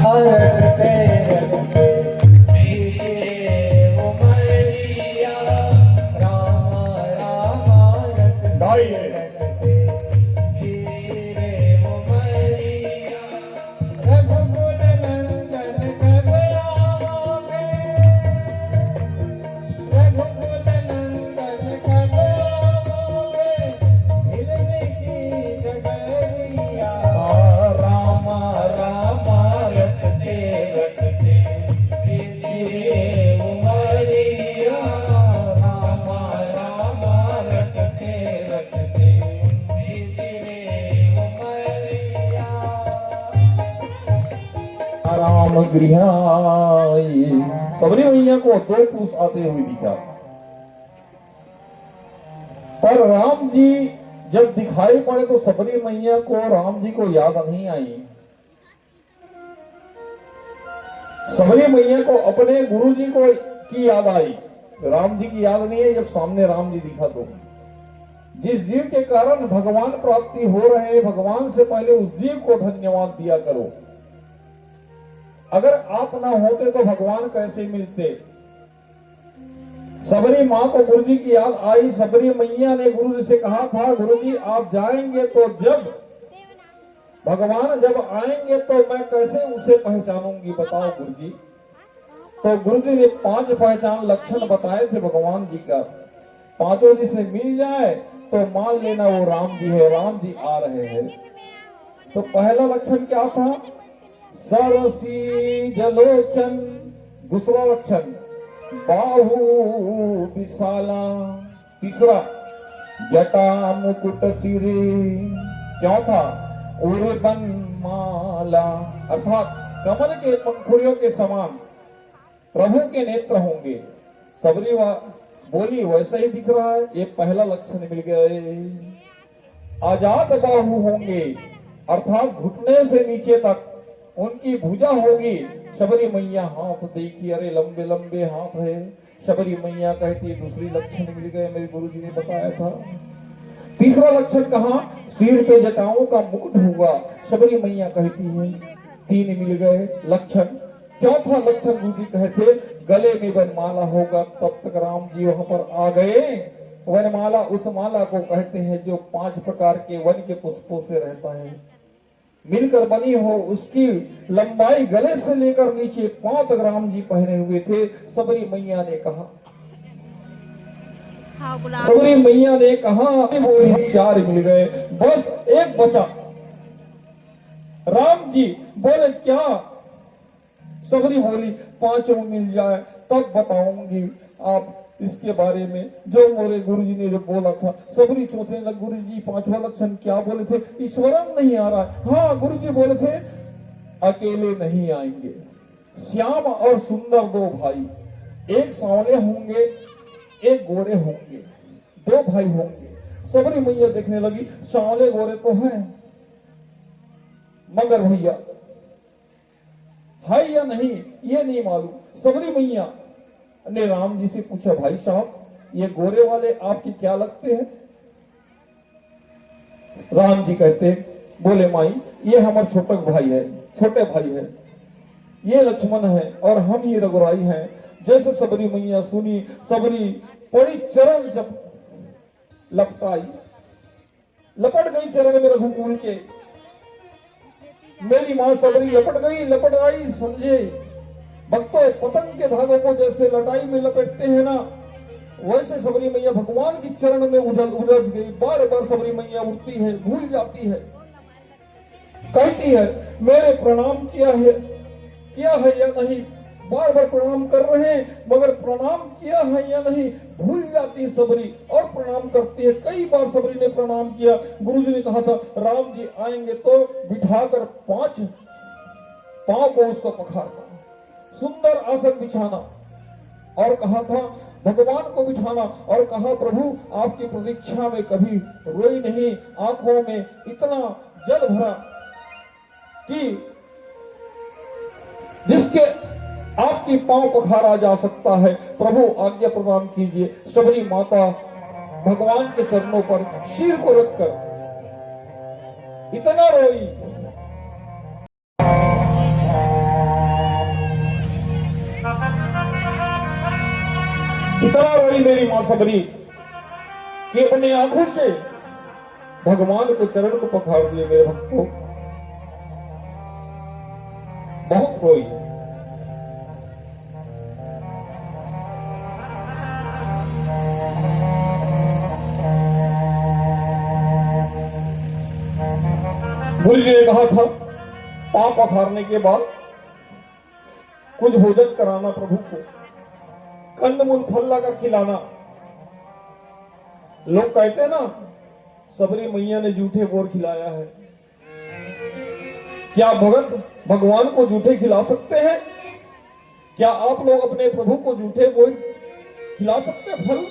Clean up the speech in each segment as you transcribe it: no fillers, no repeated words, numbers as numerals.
रटते रटते बीते उमरिया, रामा रामा रटते रटते बीते उमरिया। रघुकुल नंदन कब आओगे, रघुकुल नंदन कब आओगे, मिलने की डगरिया। रामा रामा रटते रटते बीते उमरिया, रामा रामा रटते रटते बीते उमरिया। राम गृहाई। सबरी मैया को दो पुरुष आते हुए दिखा, पर राम जी जब दिखाई पड़े तो सबरी मैया को राम जी को याद नहीं आई। सबरी मैया को अपने गुरु जी को की याद आई, राम जी की याद नहीं है। जब सामने राम जी दिखा तो जिस जीव के कारण भगवान प्राप्ति हो रहे, भगवान से पहले उस जीव को धन्यवाद दिया करो। अगर आप ना होते तो भगवान कैसे मिलते। सबरी माँ को गुरु जी की याद आई। सबरी मैया ने गुरु जी से कहा था, गुरु जी आप जाएंगे तो जब भगवान जब आएंगे तो मैं कैसे उसे पहचानूंगी, बताओ गुरु जी। तो गुरु जी ने 5 पहचान लक्षण बताए थे भगवान जी का। पांचों जी से मिल जाए तो मान लेना वो राम जी है, राम जी आ रहे हैं। तो पहला लक्षण क्या था? सरसी जलोचन। दूसरा लक्षण बाहु विशाला। तीसरा जटा मुकुट सिरे। चौथा उर्बन माला, अर्थात कमल के पंखुड़ियों के समान प्रभु के नेत्र होंगे। सबरी बोली वैसा ही दिख रहा है, ये पहला लक्षण मिल गए। आजाद बाहु होंगे, अर्थात घुटने से नीचे तक उनकी भुजा होगी। शबरी मैया हाथ देखी, अरे लंबे लंबे हाथ है। शबरी मैया कहती है दूसरी लक्षण मिल गए, मेरे गुरु जी ने बताया था। तीसरा लक्षण कहा? सिर पे जटाओं का मुकुट होगा। शबरी मैया कहती है 3 मिल गए लक्षण। चौथा लक्षण गुरु जी कहते गले में वनमाला होगा। तब तक राम जी वहां पर आ गए। वनमाला उस माला को कहते हैं जो 5 प्रकार के वन के पुष्पों से रहता है, मिलकर बनी हो। उसकी लंबाई गले से लेकर नीचे पांव तक राम जी पहने हुए थे। सबरी मैया ने कहा, सबरी मैया ने कहा बोली 4 मिल गए, बस एक बचा। राम जी बोले क्या? सबरी बोली 5 मिल जाए तब बताऊंगी आप इसके बारे में जो मोरे गुरु जी ने जो बोला था। सबरी सोचने लग, गुरु जी 5वां लक्षण क्या बोले थे? ईश्वरम नहीं आ रहा। हाँ, गुरु जी बोले थे अकेले नहीं आएंगे। श्याम और सुंदर 2 भाई, एक सांवले होंगे एक गोरे होंगे, 2 भाई होंगे। सबरी मैया देखने लगी, सांवले गोरे तो हैं, मगर भैया है या नहीं ये नहीं मालूम। सबरी मैया ने राम जी से पूछा, भाई साहब ये गोरे वाले आपके क्या लगते हैं? राम जी कहते बोले माई ये हमारे छोटे भाई है, ये लक्ष्मण है और हम ही रघुराई हैं। जैसे सबरी मैया सुनी, सबरी पड़ी चरण जब लपटाई, लपट गई चरण में रघुकुल के। मेरी मां सबरी लपट गई समझे। भक्तों पतंग के धागों को जैसे लटाई में लपेटते हैं ना, वैसे सबरी मैया भगवान की चरण में उलझ गई। बार बार सबरी मैया उठती है, भूल जाती है, कहती है मेरे प्रणाम किया है या नहीं। बार बार प्रणाम कर रहे हैं मगर प्रणाम किया है या नहीं भूल जाती है सबरी और प्रणाम करती है। कई बार सबरी ने प्रणाम किया। गुरुजी ने कहा था राम जी आएंगे तो बिठाकर 5 पांव को उसको पखारना, सुंदर आसन बिछाना और कहा था भगवान को बिठाना और कहा प्रभु आपकी प्रतीक्षा में कभी रोई नहीं, आंखों में इतना जल भरा कि जिसके आपकी पांव पखारा जा सकता है। प्रभु आज्ञा प्रदान कीजिए। शबरी माता भगवान के चरणों पर सिर को रखकर इतना रोई। इतना रोई मेरी मां सबरी कि अपने आंखों से भगवान को चरण को पखार दिए मेरे भक्तों, बहुत रोई। गुरु जी ने कहा था पांव पखारने के बाद कुछ भोजन कराना प्रभु को, कंदमूल फल लाकर खिलाना। लोग कहते हैं ना सबरी मैया ने जूठे बोर खिलाया है। क्या भगत भगवान को जूठे खिला सकते हैं? क्या आप लोग अपने प्रभु को जूठे बोर खिला सकते हैं फल?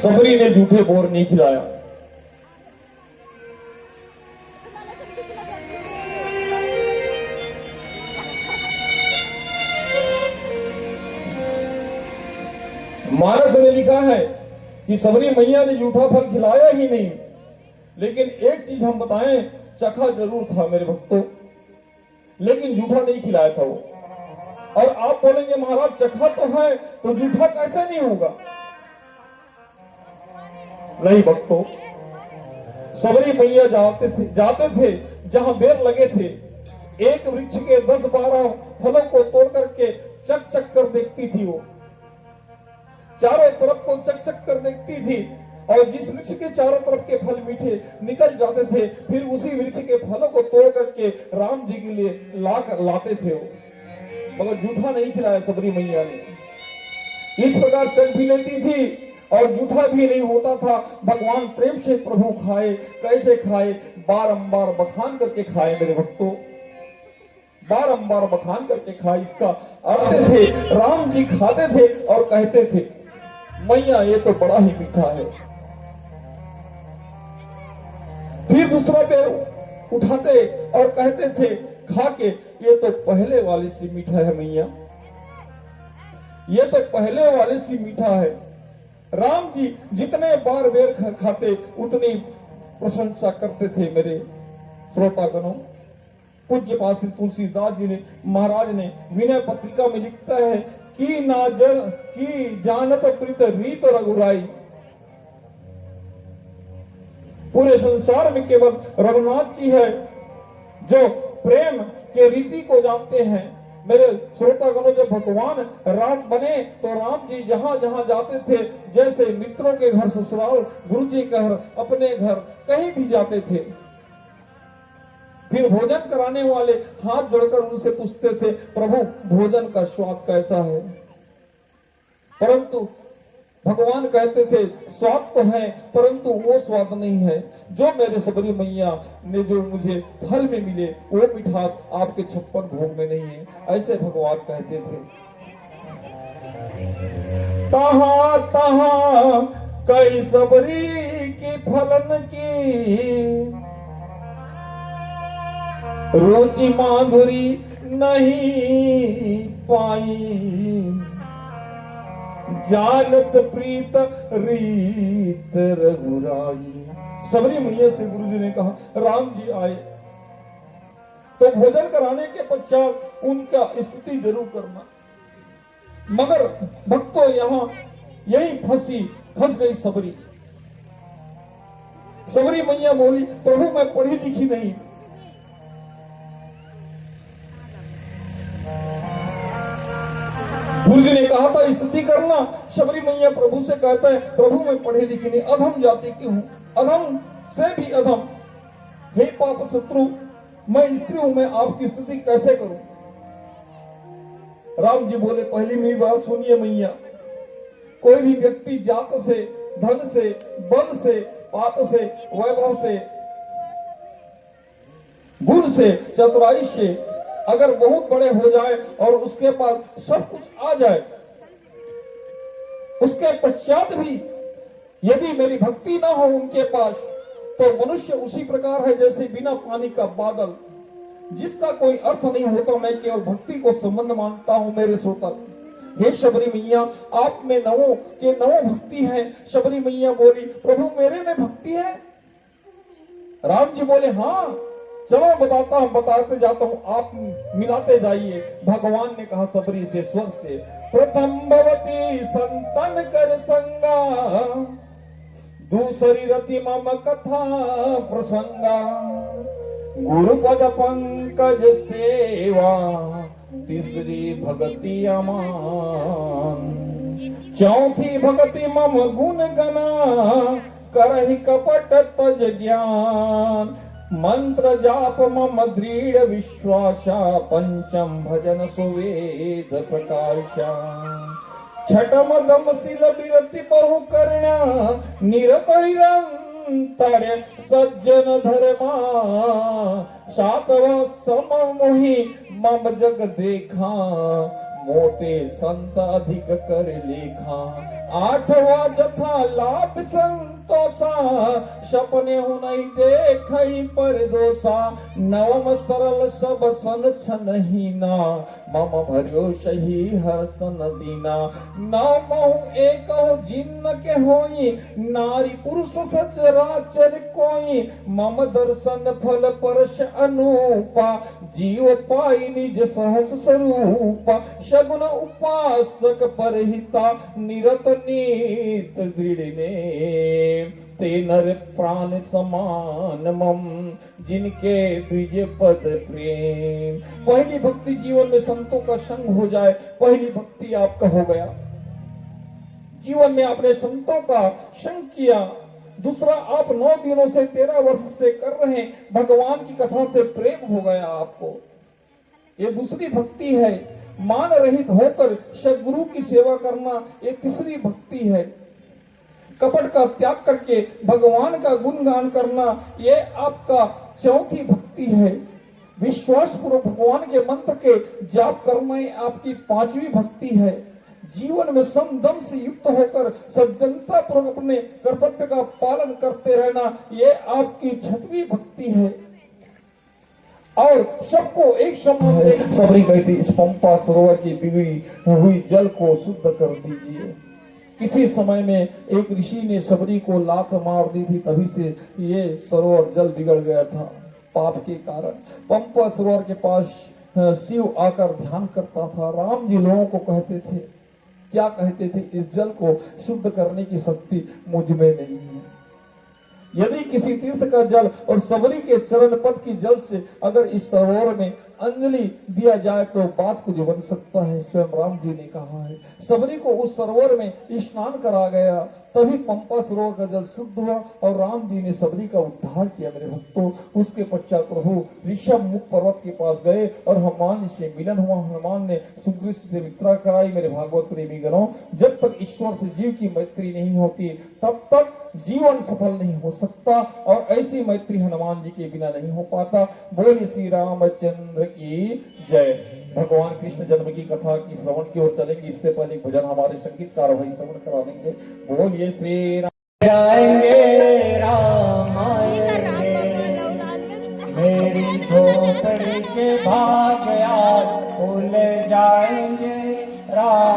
सबरी ने जूठे बोर नहीं खिलाया। मानस में लिखा है कि सबरी मैया ने जूठा फल खिलाया ही नहीं, लेकिन एक चीज हम बताएं, चखा जरूर था मेरे भक्तों, लेकिन जूठा नहीं खिलाया था वो। और आप बोलेंगे महाराज चखा तो है तो जूठा कैसे नहीं होगा? नहीं भक्तों, सबरी मैया जाते थे जहां बेर लगे थे, एक वृक्ष के 10-12 फलों को तोड़ करके चक चक कर देखती थी। वो चारों तरफ को चक चक कर देखती थी, और जिस वृक्ष के चारों तरफ के फल मीठे निकल जाते थे, फिर उसी वृक्ष के फलों को तोड़ करके राम जी के लिए लाते थे वो, मगर जूठा नहीं खिलाया सबरी मैया ने। इस प्रकार चक भी लेती थी और जूठा भी नहीं होता था। भगवान प्रेम से प्रभु खाए, कैसे खाए? बारंबार बखान करके खाए मेरे भक्तों, बारंबार बखान करके खाए। इसका अर्थ थे राम जी खाते थे और कहते थे मैया ये तो बड़ा ही मीठा है। फिर दूसरा पैर उठाते और कहते थे खा के ये तो पहले वाली सी मीठा है मैया, ये तो पहले वाले सी मीठा है। राम जी जितने बार बेर खाते उतनी प्रशंसा करते थे मेरे श्रोतागणों। पूज्य पास श्री तुलसीदास जी ने महाराज ने विनय पत्रिका में लिखता है कि नाजल की जानत प्रीत रीत रघुराई। पूरे संसार में केवल रघुनाथ जी है जो प्रेम के रीति को जानते हैं। मेरे श्रोतागणों, जब भगवान राम बने तो राम जी जहां जहां जाते थे, जैसे मित्रों के घर, ससुराल, गुरु जी के घर, अपने घर, कहीं भी जाते थे, फिर भोजन कराने वाले हाथ जोड़कर उनसे पूछते थे प्रभु भोजन का स्वाद कैसा है? परंतु भगवान कहते थे स्वाद तो है परंतु वो स्वाद नहीं है जो मेरे सबरी मैया ने जो मुझे फल में मिले, वो मिठास आपके 56 भोग में नहीं है। ऐसे भगवान कहते थे। तहां तहां कई सबरी की फलन की, रुचि माधुरी नहीं पाई, जानत प्रीत रीत रघुराई। सबरी मैया से गुरु जी ने कहा राम जी आए तो भोजन कराने के पश्चात उनका स्तुति जरूर करना। मगर भक्तों यहाँ यही फंस गई सबरी। सबरी मैया बोली प्रभु मैं पढ़ी लिखी नहीं। गुरु जी ने कहा था स्तुति करना। सबरी मैया प्रभु से कहता है प्रभु मैं पढ़े लिखे नहीं, अधम जाति की हूं, अधम से भी अधम, हे पाप शत्रु, मैं स्त्री हूं, मैं आपकी स्तुति कैसे करूं? राम जी बोले पहली मेरी बात सुनिए मैया, कोई भी व्यक्ति जात से, धन से, बल से, पात से, वैभव से, गुण से, चतुराई से अगर बहुत बड़े हो जाए और उसके पास सब कुछ आ जाए, उसके पश्चात भी यदि मेरी भक्ति ना हो उनके पास, तो मनुष्य उसी प्रकार है जैसे बिना पानी का बादल, जिसका कोई अर्थ नहीं होता। मैं केवल भक्ति को संबंध मानता हूं मेरे श्रोता। हे शबरी मैया आप में नवों के नवों भक्ति है। शबरी मैया बोली प्रभु मेरे में भक्ति है? राम जी बोले हाँ चलो बताता हूं, बताते जाता हूं, आप मिलाते जाइए। भगवान ने कहा सबरी से, स्वर से, प्रथम भवती संतन कर संगा, दूसरी रति मम कथा प्रसंगा, गुरुपद पंकज सेवा, तीसरी भगति अमान, चौथी भगति मम गुण गना, करहि कपट तज ज्ञान, मंत्र जाप मम दृढ़ विश्वासा, पंचम भजन सुवेद प्रकाशा, छठम दम शिल विरति बहु करण्या, निरत निरंतर सज्जन धर्मा, सातवा सम मोहि मम जग देखा, मोते संत अधिक कर लेखा, आठवा जथा लाभ संतोषा, सपने हूँ नहीं देखई पर दोषा, नवम सरल सब सन छनहीना, मम भर्यो सही हर सन दीना, नवमहु एक जिन्न के होई, नारी पुरुष सचराचर कोई, मम दर्शन फल परश अनूपा, जीव पाई निज सहस स्वरूपा, सगुन उपासक परहिता, निरत नीत दृढ़ ने, ते नर प्राण समान मम, जिनके द्विज पद प्रेम। पहली भक्ति जीवन में संतों का संग हो जाए, पहली भक्ति आपका हो गया। जीवन में आपने संतों का संग किया। दूसरा, आप 9 दिनों से 13 वर्ष से कर रहे हैं, भगवान की कथा से प्रेम हो गया आपको। ये दूसरी भक्ति है। मान रहित होकर सदगुरु की सेवा करना, ये तीसरी भक्ति है। कपट का त्याग करके भगवान का गुणगान करना, ये आपका चौथी भक्ति है। विश्वास पूर्वक भगवान के मंत्र के जाप करना, ये आपकी 5वीं भक्ति है। जीवन में समदम से युक्त होकर सज्जनता पूर्वक अपने कर्तव्य का पालन करते रहना, ये आपकी 6वीं भक्ति है। और सबको एक समान सबरी कहती, इस पंपा सरोवर की बिगड़ी हुई जल को शुद्ध कर दीजिए। किसी समय में एक ऋषि ने सबरी को लात मार दी थी, तभी से ये सरोवर जल बिगड़ गया था पाप के कारण। पंपा सरोवर के पास शिव आकर ध्यान करता था। राम जी लोगों को कहते थे, क्या कहते थे, इस जल को शुद्ध करने की शक्ति मुझ में नहीं है। यदि किसी तीर्थ का जल और सबरी के चरण पद की जल से अगर इस सरोवर में अंजलि दिया जाए तो बात कुछ बन सकता है। स्वयं राम जी ने कहा है। सबरी को उस सरोवर में स्नान करा गया, तभी पंपा सरोवर का जल शुद्ध हुआ और राम जी ने सबरी का उद्धार किया। मेरे भक्तों, उसके पश्चात प्रभु ऋषभ मुख पर्वत के पास गए और हनुमान से मिलन हुआ। हनुमान ने सुग्रीव से मित्रा कराई। मेरे भागवत प्रेमी गणों, जब तक ईश्वर से जीव की मैत्री नहीं होती तब तक जीवन सफल नहीं हो सकता, और ऐसी मैत्री हनुमान जी के बिना नहीं हो पाता। बोलिए श्री रामचंद्र की जय। भगवान कृष्ण जन्म की कथा की श्रवण की ओर चलेंगे। इससे पहले भजन हमारे संगीतकार भाई श्रवण करा देंगे। बोलिए श्री राम। जाएंगे राम आएंगे, मेरी झोपड़ी के भाग आज खुल जाएंगे। राम